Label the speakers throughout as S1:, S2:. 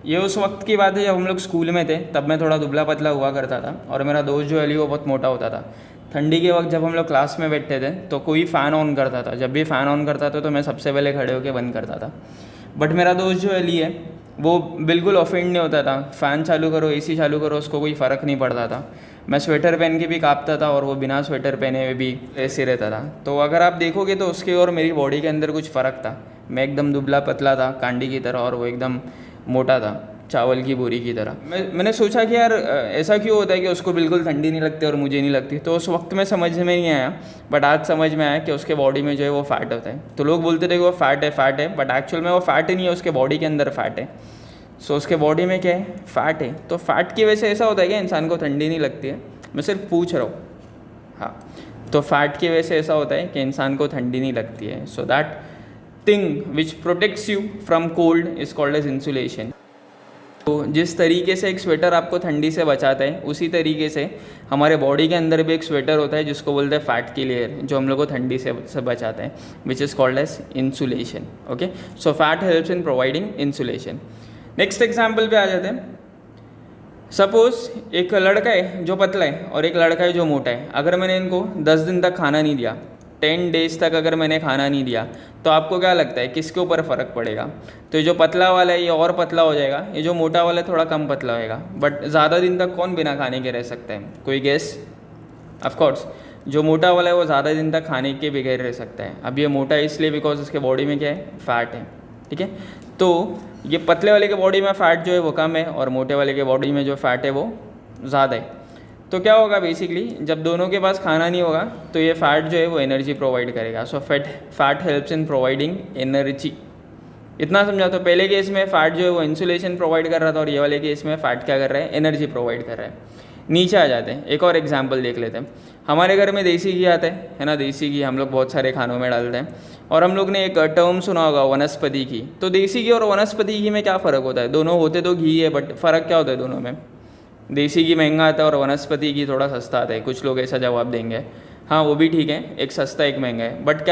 S1: ये उस वक्त की बात है जब हम लोग स्कूल में थे, तब मैं थोड़ा दुबला पतला हुआ करता था और मेरा दोस्त जो अली वो बहुत मोटा होता था। ठंडी के वक्त जब हम लोग क्लास में बैठते थे तो कोई फ़ैन ऑन करता था, जब भी फ़ैन ऑन करता था तो मैं सबसे पहले खड़े होकर बंद करता था। बट मेरा दोस्त जो अली है वो बिल्कुल ऑफेंड नहीं होता था, फ़ैन चालू करो एसी चालू करो उसको कोई फ़र्क नहीं पड़ता था। मैं स्वेटर पहन के भी काँपता था और वो बिना स्वेटर पहने हुए भी ऐसे रहता था। तो अगर आप देखोगे तो उसके और मेरी बॉडी के अंदर कुछ फ़र्क था। मैं एकदम दुबला पतला था कांडी की तरह और वो एकदम मोटा था चावल की बोरी की तरह। मैंने सोचा कि यार ऐसा क्यों होता है कि उसको बिल्कुल ठंडी नहीं लगती और मुझे नहीं लगती। तो उस वक्त में समझ में नहीं आया, बट आज समझ में आया कि उसके बॉडी में जो है वो फ़ैट होता है। तो लोग बोलते थे कि वो फ़ैट है, बट एक्चुअल में वो फ़ैट ही नहीं है, उसके बॉडी के अंदर फ़ैट है। सो उसके बॉडी में क्या है, फ़ैट है। तो फ़ैट की वजह से ऐसा होता है कि इंसान को ठंडी नहीं लगती है। मैं सिर्फ पूछ रहा हूँ। हाँ, तो फ़ैट की वजह से ऐसा होता है कि इंसान को ठंडी नहीं लगती है। So that thing which protects you from cold is called as insulation. तो जिस तरीके से एक स्वेटर आपको ठंडी से बचाता है, उसी तरीके से हमारे बॉडी के अंदर भी एक स्वेटर होता है जिसको बोलते हैं फैट की लेयर, जो हम लोग को ठंडी से बचाता है, which is called as insulation. Okay, so fat helps in providing insulation. Next example पे आ जाते हैं। सपोज एक लड़का है जो पतला है और एक लड़का है जो मोटा है। अगर मैंने इनको 10 दिन तक खाना नहीं दिया, 10 डेज तक अगर मैंने खाना नहीं दिया, तो आपको क्या लगता है किसके ऊपर फ़र्क पड़ेगा? तो ये जो पतला वाला है ये और पतला हो जाएगा, ये जो मोटा वाला है थोड़ा कम पतला होएगा। बट ज़्यादा दिन तक कौन बिना खाने के रह सकता है? कोई गेस? ऑफकोर्स जो मोटा वाला है वो ज़्यादा दिन तक खाने के बगैर रह सकता है। अब ये मोटा है इसलिए बिकॉज उसके बॉडी में क्या है, फ़ैट है। ठीक है, तो ये पतले वाले के बॉडी में फ़ैट जो है वो कम है और मोटे वाले के बॉडी में जो फ़ैट है वो ज़्यादा है। तो क्या होगा बेसिकली, जब दोनों के पास खाना नहीं होगा तो ये फ़ैट जो है वो एनर्जी प्रोवाइड करेगा। सो fat helps in providing energy. इतना समझा? तो पहले केस में फ़ैट जो है वो इंसुलेशन प्रोवाइड कर रहा था और ये वाले केस में फ़ैट क्या कर रहा है, एनर्जी प्रोवाइड कर रहा है। नीचे आ जाते हैं, एक और एग्जाम्पल देख लेते हैं। हमारे घर में देसी घी आता है ना, देसी घी हम लोग बहुत सारे खानों में डालते हैं। और हम लोग ने एक टर्म सुना होगा वनस्पति घी। तो देसी घी और वनस्पति घी में क्या फ़र्क होता है? दोनों होते तो घी है, बट फ़र्क क्या होता है दोनों में? देसी घी महंगा आता है और वनस्पति घी थोड़ा सस्ता आता है। कुछ लोग ऐसा जवाब देंगे, हाँ वो भी ठीक है, एक सस्ता एक महंगा है, बट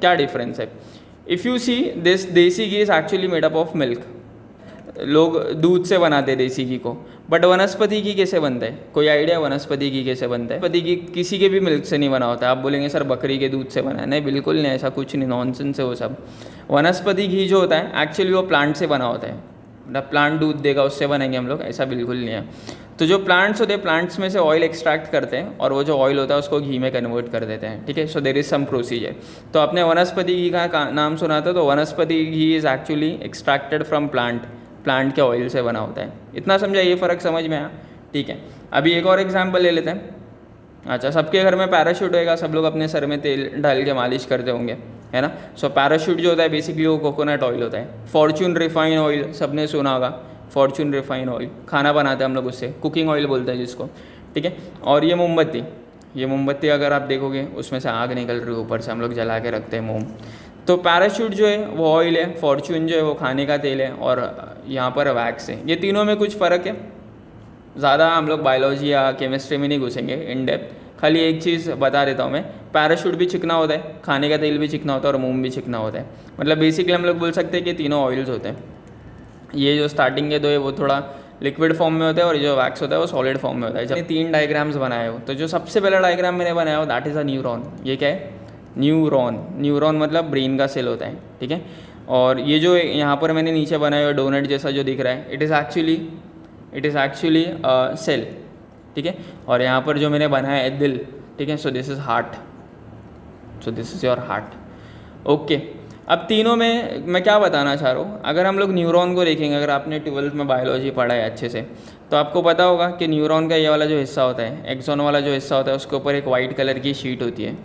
S1: क्या डिफरेंस है? If you see this, desi ghee is actually made up of milk. लोग दूध से बनाते हैं देसी घी को, बट वनस्पति घी कैसे बनता है? कोई आइडिया वनस्पति घी कैसे बनता है? वनस्पति घी किसी के भी मिल्क से नहीं बना होता है। आप बोलेंगे सर बकरी के दूध से बना है, नहीं बिल्कुल नहीं, ऐसा कुछ नहीं, नॉनसेंस है वो सब। वनस्पति घी जो होता है एक्चुअली वो प्लांट से बना होता है, मतलब प्लांट दूध देगा उससे बनाएंगे हम लोग, ऐसा बिल्कुल नहीं है। तो जो प्लांट्स होते हैं, प्लांट्स में से ऑयल एक्सट्रैक्ट करते हैं और वो जो ऑयल होता है उसको घी में कन्वर्ट कर देते हैं। ठीक है, सो देर इज़ सम प्रोसीजर। तो आपने वनस्पति घी का नाम सुना था, तो vanaspati ghee is actually extracted from plant के ऑयल से बना होता है। इतना समझा? ये फ़र्क समझ में आया? ठीक है, अभी एक और एग्जाम्पल ले लेते हैं। अच्छा, सबके घर में पैराशूट होएगा, सब लोग अपने सर में तेल डाल के मालिश करते होंगे, है ना? सो पैराशूट जो होता है बेसिकली वो कोकोनट ऑयल होता है। फॉर्चून रिफाइन ऑयल सबने सुना होगा, फॉर्चून रिफाइन ऑयल, खाना बनाते हैं हम लोग उससे, कुकिंग ऑयल बोलते हैं जिसको। ठीक है, और ये मोमबत्ती अगर आप देखोगे उसमें से आग निकल रही है ऊपर से, हम लोग जला के रखते हैं मोम। तो पैराशूट जो है वो ऑयल है, फॉर्चून जो है वो खाने का तेल है, और यहाँ पर वैक्स है। ये तीनों में कुछ फ़र्क है। ज़्यादा हम लोग बायोलॉजी या केमिस्ट्री में नहीं घुसेंगे इन डेप्थ, खाली एक चीज़ बता देता हूँ मैं। पैराशूट भी चिकना होता है, खाने का तेल भी चिकना होता है और मोम भी चिकना होता है। मतलब बेसिकली हम लोग बोल सकते हैं कि तीनों ऑयल्स होते हैं। ये जो स्टार्टिंग के दो है वो थोड़ा लिक्विड फॉर्म में होता है और जो वैक्स होता है वो सॉलिड फॉर्म में होता है। जब 3 डायग्राम्स बनाए हो, तो जो सबसे पहला डायग्राम मैंने बनाया हो दैट इज़ अ न्यूरॉन। ये क्या है? न्यूरॉन मतलब ब्रेन का सेल होता है। ठीक है, और ये जो यहाँ पर मैंने नीचे बनाया हुआ डोनट जैसा जो दिख रहा है, इट इज़ एक्चुअली सेल। ठीक है, और यहाँ पर जो मैंने बनाया है दिल। ठीक है, so this is heart, so this is your heart. Okay, अब तीनों में मैं क्या बताना चाह रहा हूँ, अगर हम लोग न्यूरॉन को देखेंगे, अगर आपने 12th में बायोलॉजी पढ़ा है अच्छे से, तो आपको पता होगा कि न्यूरॉन का ये वाला जो हिस्सा होता है, एक्सॉन वाला जो हिस्सा होता है, उसके ऊपर एक वाइट कलर की शीट होती है।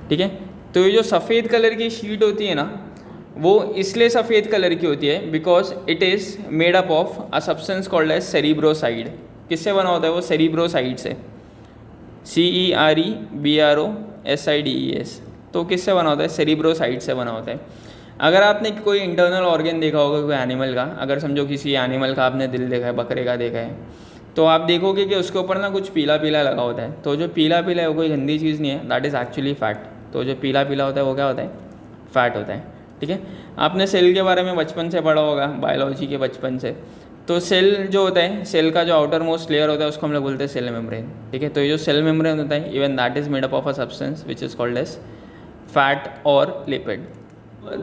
S1: ठीक है, तो ये जो सफ़ेद कलर की शीट होती है ना, वो इसलिए सफ़ेद कलर की होती है because it is made up of a substance called as cerebroside. किससे बना होता है वो? सेरिब्रोसाइड से, CEREBROSIDES। तो किससे बना होता है? सेरिब्रोसाइड से बना होता है। अगर आपने कोई इंटरनल ऑर्गन देखा होगा कोई एनिमल का, अगर समझो किसी एनिमल का आपने दिल देखा है, बकरे का देखा है, तो आप देखोगे कि उसके ऊपर ना कुछ पीला पीला लगा होता है। तो जो पीला पीला है वो कोई गंदी चीज़ नहीं है, दैट इज़ एक्चुअली फ़ैट। तो जो पीला पीला होता है वो क्या होता है? फ़ैट होता है। ठीक है। आपने सेल के बारे में बचपन से पढ़ा होगा, बायोलॉजी के बचपन से। तो सेल जो होता है, सेल का जो आउटर मोस्ट लेयर होता है उसको हम लोग बोलते हैं सेल मेम्ब्रेन, ठीक है। तो ये जो सेल मेम्ब्रेन होता है, even that is made up of a substance which is called as fat और lipid.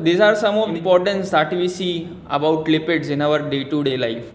S1: These are some of importance that we see about lipids in our day-to-day life.